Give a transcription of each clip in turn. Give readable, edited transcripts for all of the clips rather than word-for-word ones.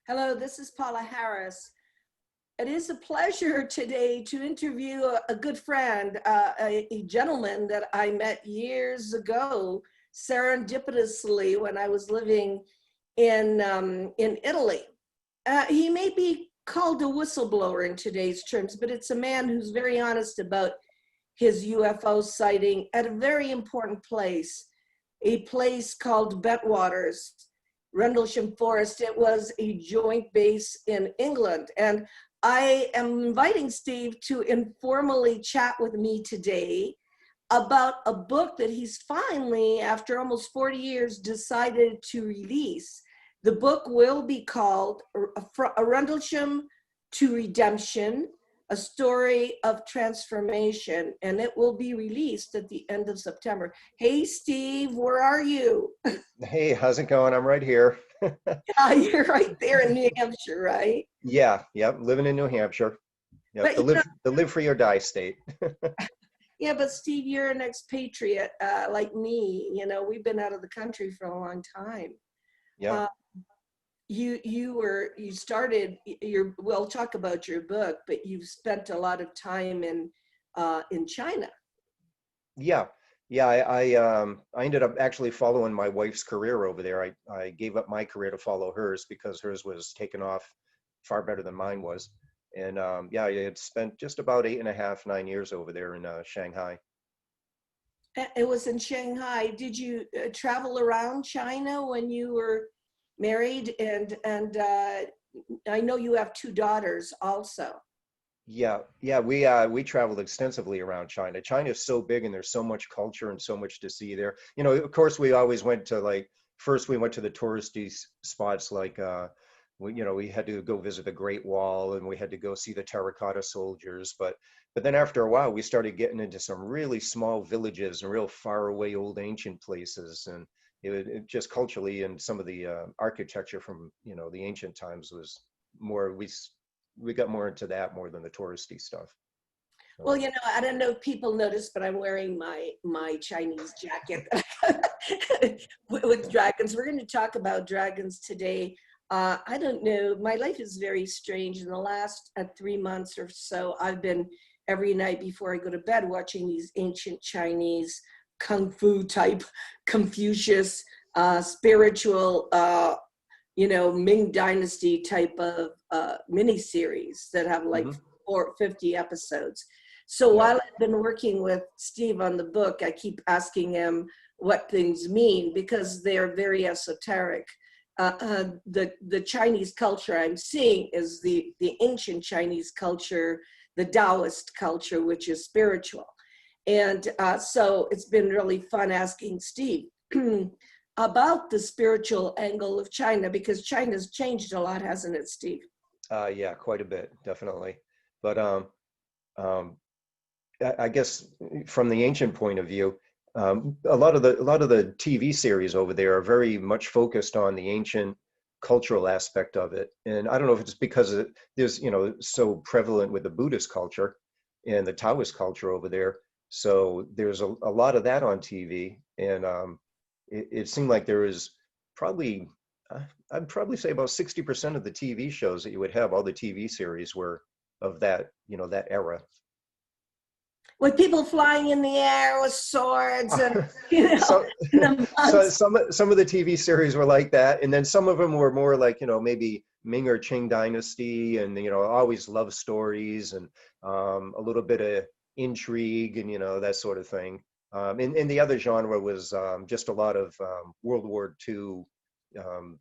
Hello, this is Paola Harris. It is a pleasure today to interview a good friend, a gentleman that I met years ago, serendipitously when I was living in Italy. He may be called a whistleblower in today's terms, but it's a man who's very honest about his UFO sighting at a very important place, a place called Bentwaters, Rendlesham Forest. It was a joint base in England. And I am inviting Steve to informally chat with me today about a book that he's finally, after almost 40 years, decided to release. The book will be called A Rendlesham to Redemption, a story of transformation, and it will be released at the end of September. Hey, Steve, where are you? Hey, how's it going? I'm right here. You're right there in New Hampshire, right? Yeah, yep, living in New Hampshire. Yep, But the live free or die state. yeah, but Steve, you're an expatriate like me. You know, we've been out of the country for a long time. Yeah. Uh, you started your, we'll talk about your book, but you've spent a lot of time in China. Yeah. Yeah, I ended up actually following my wife's career over there. I gave up my career to follow hers because hers was taken off far better than mine was. And yeah, I had spent just about 8.5, 9 years over there in Shanghai. It was in Shanghai. Did you travel around China when you were married? And I know you have two daughters also. Yeah, yeah, we traveled extensively around China. China is so big and there's so much culture and so much to see there. You know, of course, we always went to like first we went to the touristy spots like we had to go visit the Great Wall and we had to go see the terracotta soldiers. But then after a while, we started getting into some really small villages and real far away old ancient places, and it just culturally and some of the architecture from the ancient times was more we got more into that more than the touristy stuff. Well, So, I don't know if people noticed, but I'm wearing my Chinese jacket with dragons. We're going to talk about dragons today. I don't know. My life is very strange. In the last 3 months or so, I've been every night before I go to bed watching these ancient Chinese kung fu type Confucius spiritual Ming Dynasty type of miniseries that have like mhm, 50 episodes. So yeah, while I've been working with Steve on the book, I keep asking him what things mean because they're very esoteric. The Chinese culture I'm seeing is the ancient Chinese culture, the Taoist culture, which is spiritual. And so it's been really fun asking Steve about the spiritual angle of China, because China's changed a lot, hasn't it, Steve? yeah, quite a bit, definitely. But um, I guess from the ancient point of view, a lot of the TV series over there are very much focused on the ancient cultural aspect of it. And I don't know if it's because there's so prevalent with the Buddhist culture and the Taoist culture over there. So there's a lot of that on TV, and it seemed like there was probably I'd probably say about 60% of the TV shows that you would have, all the TV series were of that that era. With people flying in the air with swords and, you know, so and the so monks. some of the TV series were like that, and then some of them were more like maybe Ming or Qing dynasty, and always love stories and a little bit of intrigue and that sort of thing. And the other genre was just a lot of World War II,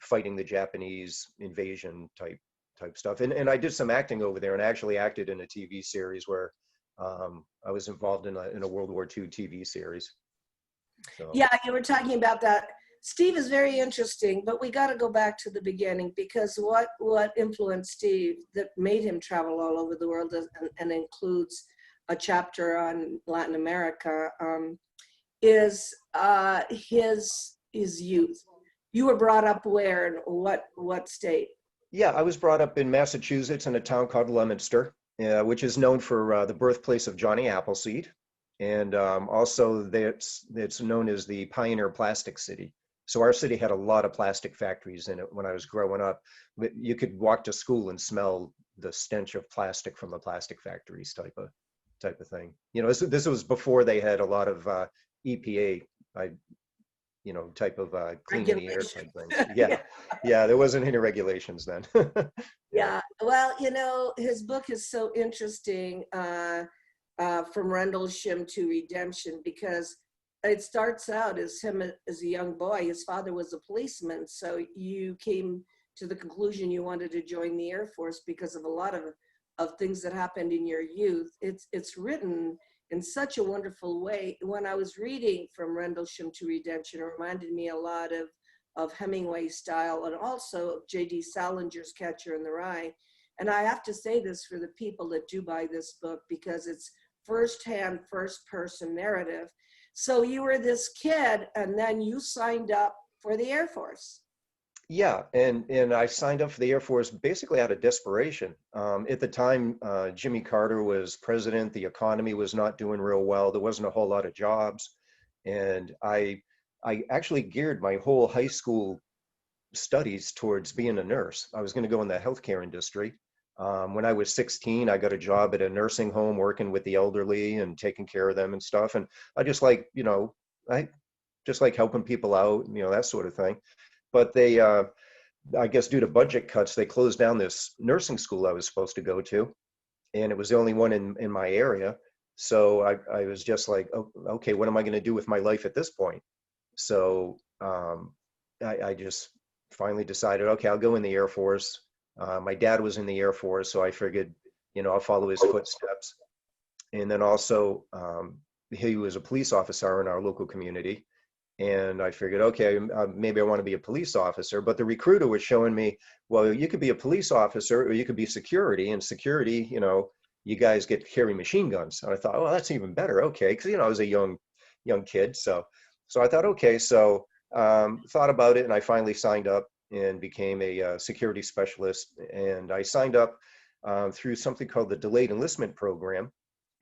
fighting the Japanese invasion type stuff. And I did some acting over there and actually acted in a TV series where I was involved in a World War II TV series. So Yeah, you were talking about that. Steve is very interesting, but we got to go back to the beginning, because what influenced Steve that made him travel all over the world and includes a chapter on Latin America is his youth. You were brought up where and what state? yeah, I was brought up in Massachusetts in a town called Leominster, which is known for the birthplace of Johnny Appleseed, and also it's known as the Pioneer Plastic City. So our city had a lot of plastic factories in it when I was growing up. You could walk to school and smell the stench of plastic from the plastic factories type of thing. You know, this was before they had a lot of EPA, I, type of clean in the air Regulation. type things. Yeah, yeah, there wasn't any regulations then. Yeah. Yeah, well, his book is so interesting, from Rendlesham to Redemption, because it starts out as him as a young boy. His father was a policeman, so you came to the conclusion you wanted to join the Air Force because of a lot of things that happened in your youth. It's written in such a wonderful way. When I was reading From Rendlesham to Redemption, it reminded me a lot of Hemingway style, and also of J.D. Salinger's Catcher in the Rye. And I have to say this for the people that do buy this book, because it's firsthand, first person narrative. So you were this kid, and then you signed up for the Air Force. Yeah, and I signed up for the Air Force basically out of desperation. At the time, Jimmy Carter was president. The economy was not doing real well. There wasn't a whole lot of jobs, and I actually geared my whole high school studies towards being a nurse. I was going to go in the healthcare industry. When I was 16, I got a job at a nursing home working with the elderly and taking care of them and stuff. And I just like, I just like helping people out, that sort of thing. But they, I guess due to budget cuts, they closed down this nursing school I was supposed to go to. And it was the only one in my area. So I was just like, oh, okay, what am I going to do with my life at this point? So I just finally decided, okay, I'll go in the Air Force. My dad was in the Air Force, so I figured, I'll follow his footsteps. And then also, he was a police officer in our local community. And I figured, okay, maybe I want to be a police officer. But the recruiter was showing me, well, you could be a police officer or you could be security. And security, you guys get to carry machine guns. And I thought, oh, that's even better. Okay, because I was a young kid, so I thought, okay, so thought about it, and I finally signed up and became a security specialist. And I signed up through something called the Delayed Enlistment Program,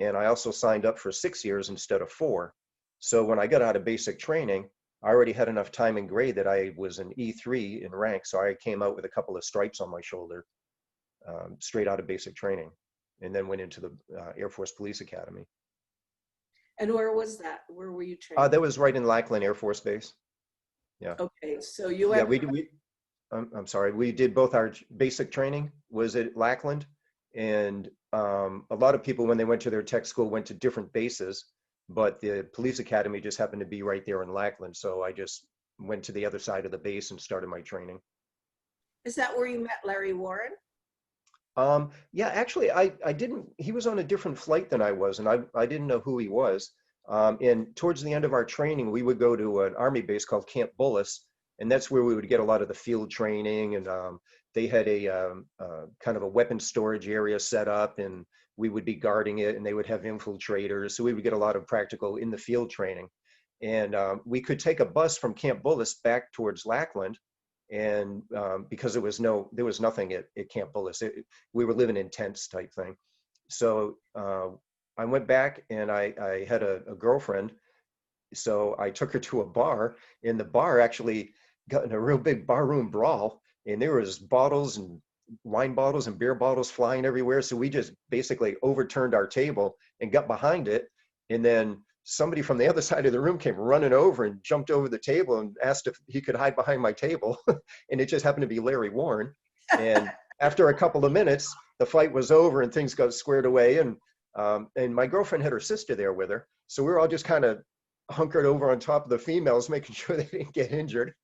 and I also signed up for 6 years instead of 4. So when I got out of basic training, I already had enough time and grade that I was an E3 in rank, so I came out with a couple of stripes on my shoulder straight out of basic training, and then went into the Air Force Police Academy. And where was that? Where were you trained? That was right in Lackland Air Force Base. Yeah. Okay, so you Yeah, went. I'm sorry. We did both our basic training was at Lackland, and a lot of people when they went to their tech school went to different bases, but the police academy just happened to be right there in Lackland. So I just went to the other side of the base and started my training. Is that where you met Larry Warren? Yeah, actually, I didn't, he was on a different flight than I was, and I didn't know who he was. And towards the end of our training, we would go to an Army base called Camp Bullis, and that's where we would get a lot of the field training. And they had a kind of a weapon storage area set up, and we would be guarding it, and they would have infiltrators. So we would get a lot of practical in the field training. And we could take a bus from Camp Bullis back towards Lackland. And because there was nothing at Camp Bullis, we were living in tents type thing. So I went back, and I had a girlfriend. So I took her to a bar, and the bar actually got in a real big barroom brawl, and there was bottles and wine bottles and beer bottles flying everywhere. So we just basically overturned our table and got behind it. And then somebody from the other side of the room came running over and jumped over the table and asked if he could hide behind my table. And it just happened to be Larry Warren. And after a couple of minutes, the fight was over and things got squared away. And my girlfriend had her sister there with her. So we were all just kind of hunkered over on top of the females, making sure they didn't get injured.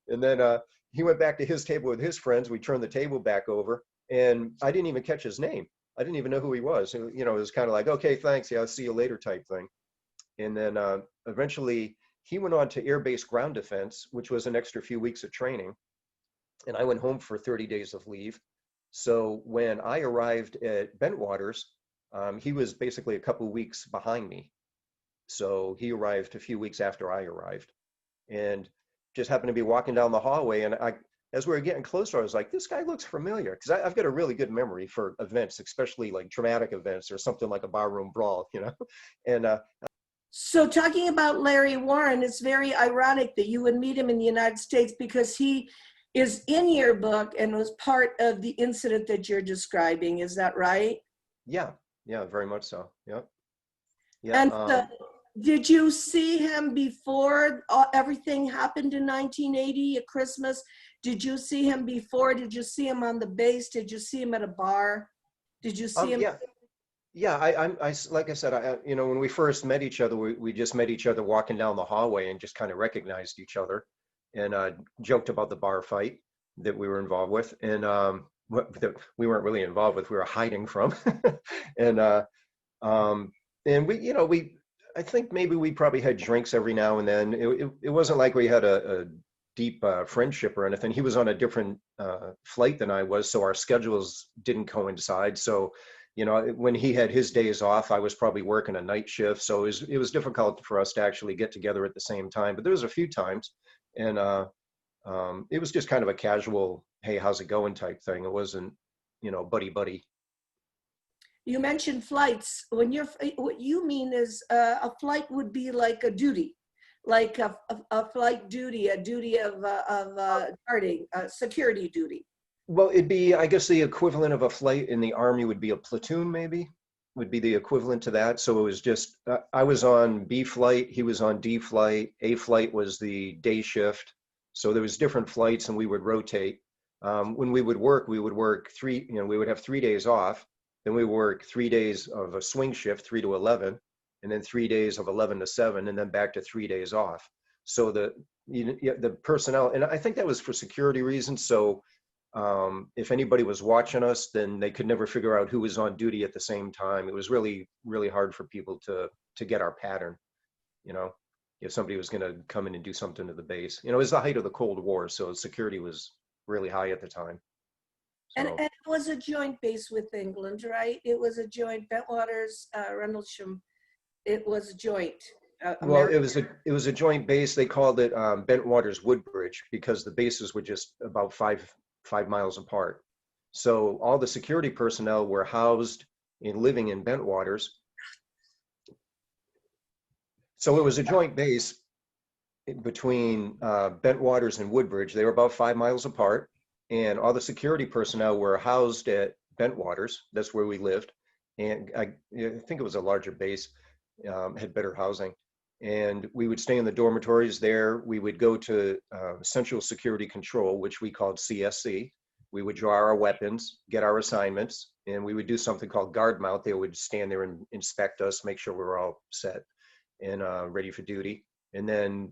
And then he went back to his table with his friends. We turned the table back over, and I didn't even catch his name. I didn't even know who he was. It was kind of like, okay, thanks. Yeah, I'll see you later type thing. And then eventually he went on to Air Base Ground Defense, which was an extra few weeks of training. And I went home for 30 days of leave. So when I arrived at Bentwaters, he was basically a couple of weeks behind me. So he arrived a few weeks after I arrived, and just happened to be walking down the hallway. And as we were getting closer, I was like, this guy looks familiar, because I've got a really good memory for events, especially like traumatic events or something like a barroom brawl, And So talking about Larry Warren, it's very ironic that you would meet him in the United States because he is in your book and was part of the incident that you're describing. Is that right? Yeah, yeah, very much so. Yep. Yeah. And so did you see him before everything happened in 1980 at Christmas? Did you see him before? Did you see him on the base? Did you see him at a bar? Did you see him? Yeah. Yeah, like I said, you know, when we first met each other, we just met each other walking down the hallway and just kind of recognized each other and joked about the bar fight that we were involved with and that we weren't really involved with, we were hiding from. And um, and we, you know, I think maybe we probably had drinks every now and then. It wasn't like we had a deep friendship or anything. He was on a different flight than I was, so our schedules didn't coincide. So, you know, when he had his days off, I was probably working a night shift. So it was difficult for us to actually get together at the same time. But there was a few times, and it was just kind of a casual, hey, how's it going type thing. It wasn't, you know, buddy buddy. You mentioned flights. What you mean is a flight would be like a duty, like a flight duty, a duty of guarding, security duty. Well, it'd be, I guess, the equivalent of a flight in the Army would be a platoon, maybe, would be the equivalent to that. So it was just, I was on B flight, he was on D flight. A flight was the day shift. So there was different flights and we would rotate. When we would work three, you know, we would have 3 days off. Then we work 3 days of a swing shift, 3 to 11, and then 3 days of 11 to 7, and then back to 3 days off. So the personnel, and I think that was for security reasons. So if anybody was watching us, then they could never figure out who was on duty at the same time. It was really, really hard for people to get our pattern, you know, if somebody was going to come in and do something to the base. You know, it was the height of the Cold War, so security was really high at the time. And So, it was a joint base with England, right? It was a joint, Bentwaters, Rendlesham, it was joint. well, American. it was a joint base. They called it Bentwaters Woodbridge because the bases were just about five miles apart. So all the security personnel were housed and living in Bentwaters. So it was a joint base between Bentwaters and Woodbridge. They were about 5 miles apart, and all the security personnel were housed at Bentwaters. That's where we lived, and I think it was a larger base, had better housing. And we would stay in the dormitories there. We would go to Central Security Control, which we called CSC. We would draw our weapons, get our assignments, and we would do something called guard mount. They would stand there and inspect us, make sure we were all set and ready for duty. And then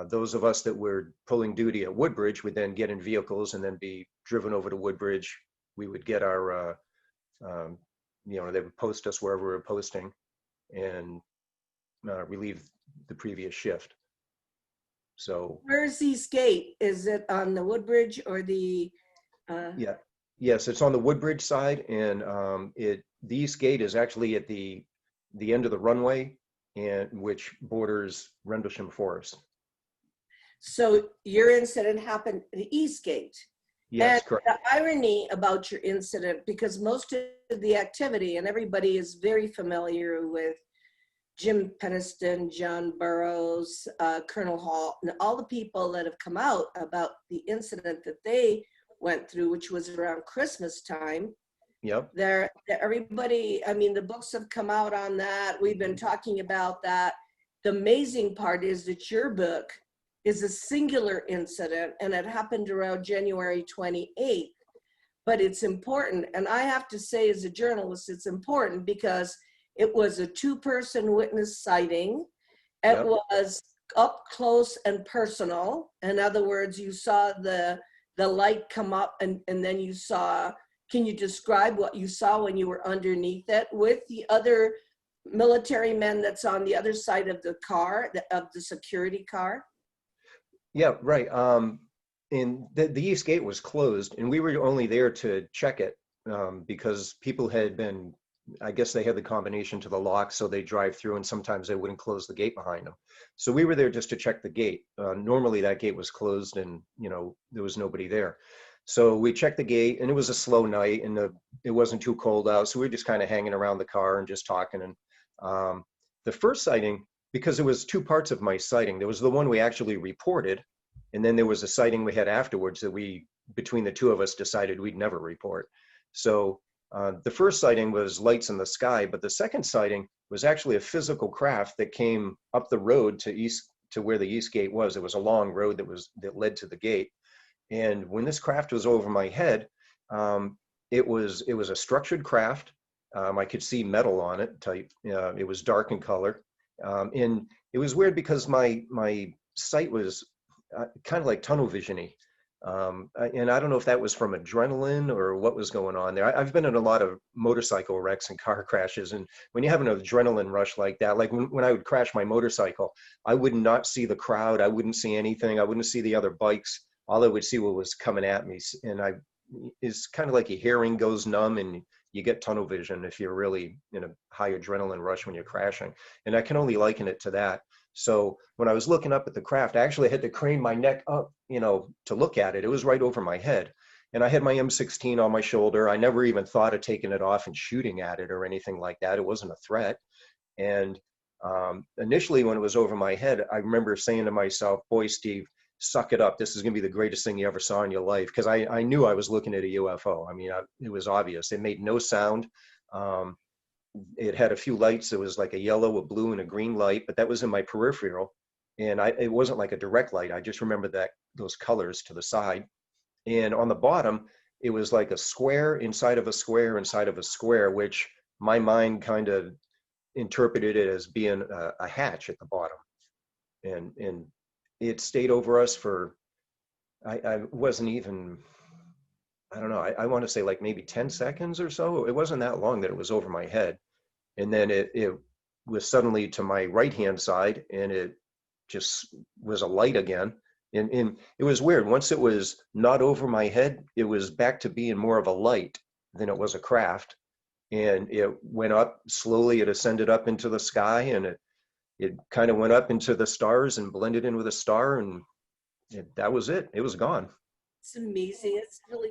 those of us that were pulling duty at Woodbridge would then get in vehicles and then be driven over to Woodbridge. We would get our, you know, they would post us wherever we were posting and relieve the previous shift. So Where's East Gate? Is it on the Woodbridge or the? yeah, yes, it's on the Woodbridge side, and the East Gate is actually at the end of the runway, and which borders Rendlesham Forest. So your incident happened at the East Gate. Yes, And correct. the irony about your incident, because most of the activity, and everybody is very familiar with Jim Peniston, John Burroughs, Colonel Hall, and all the people that have come out about the incident that they went through, which was around Christmas time. Yep. Everybody, I mean, the books have come out on that. We've been talking about that. The amazing part is that your book is a singular incident and it happened around January 28th. But it's important, and I have to say as a journalist, it's important because it was a two-person witness sighting. It Yep. was up close and personal. In other words, you saw the light come up and then you saw, can you describe what you saw when you were underneath it with the other military men that's on the other side of the car, of the security car? Yeah, right. And the East Gate was closed, and we were only there to check it because people had been, I guess they had the combination to the lock, so they drive through, and sometimes they wouldn't close the gate behind them. So we were there just to check the gate. Normally that gate was closed, and you know there was nobody there. So we checked the gate, and it was a slow night, and it wasn't too cold out, so we were just kind of hanging around the car and just talking. And the first sighting because there was two parts of my sighting. There was the one we actually reported, and then there was a sighting we had afterwards that we, between the two of us, decided we'd never report. So the first sighting was lights in the sky, but the second sighting was actually a physical craft that came up the road to where the east gate was. It was a long road that led to the gate. And when this craft was over my head, it was a structured craft. I could see metal on it. Type. It was dark in color, and it was weird because my sight was kind of like tunnel visiony. And I don't know if that was from adrenaline or what was going on there. I've been in a lot of motorcycle wrecks and car crashes, and when you have an adrenaline rush like that, like when I would crash my motorcycle, I would not see the crowd. I wouldn't see anything. I wouldn't see the other bikes. All I would see was coming at me, and it's kind of like your hearing goes numb and you get tunnel vision if you're really in a high adrenaline rush when you're crashing. And I can only liken it to that. So when I was looking up at the craft, I actually had to crane my neck up, to look at it. It was right over my head. And I had my M16 on my shoulder. I never even thought of taking it off and shooting at it or anything like that. It wasn't a threat. And initially, when it was over my head, I remember saying to myself, boy, Steve, suck it up. This is going to be the greatest thing you ever saw in your life. Because I knew I was looking at a UFO. I mean, it was obvious. It made no sound. It had a few lights. It was like a yellow, a blue, and a green light, but that was in my peripheral. And it wasn't like a direct light. I just remember those colors to the side. And on the bottom, it was like a square inside of a square inside of a square, which my mind kind of interpreted it as being a hatch at the bottom. And it stayed over us for, I wasn't even, I don't know, I want to say like maybe 10 seconds or so. It wasn't that long that it was over my head. And then it was suddenly to my right-hand side, and it just was a light again. And it was weird. Once it was not over my head, it was back to being more of a light than it was a craft. And it went up slowly. It ascended up into the sky, and it kind of went up into the stars and blended in with a star, and that was it. It was gone. It's amazing. It's really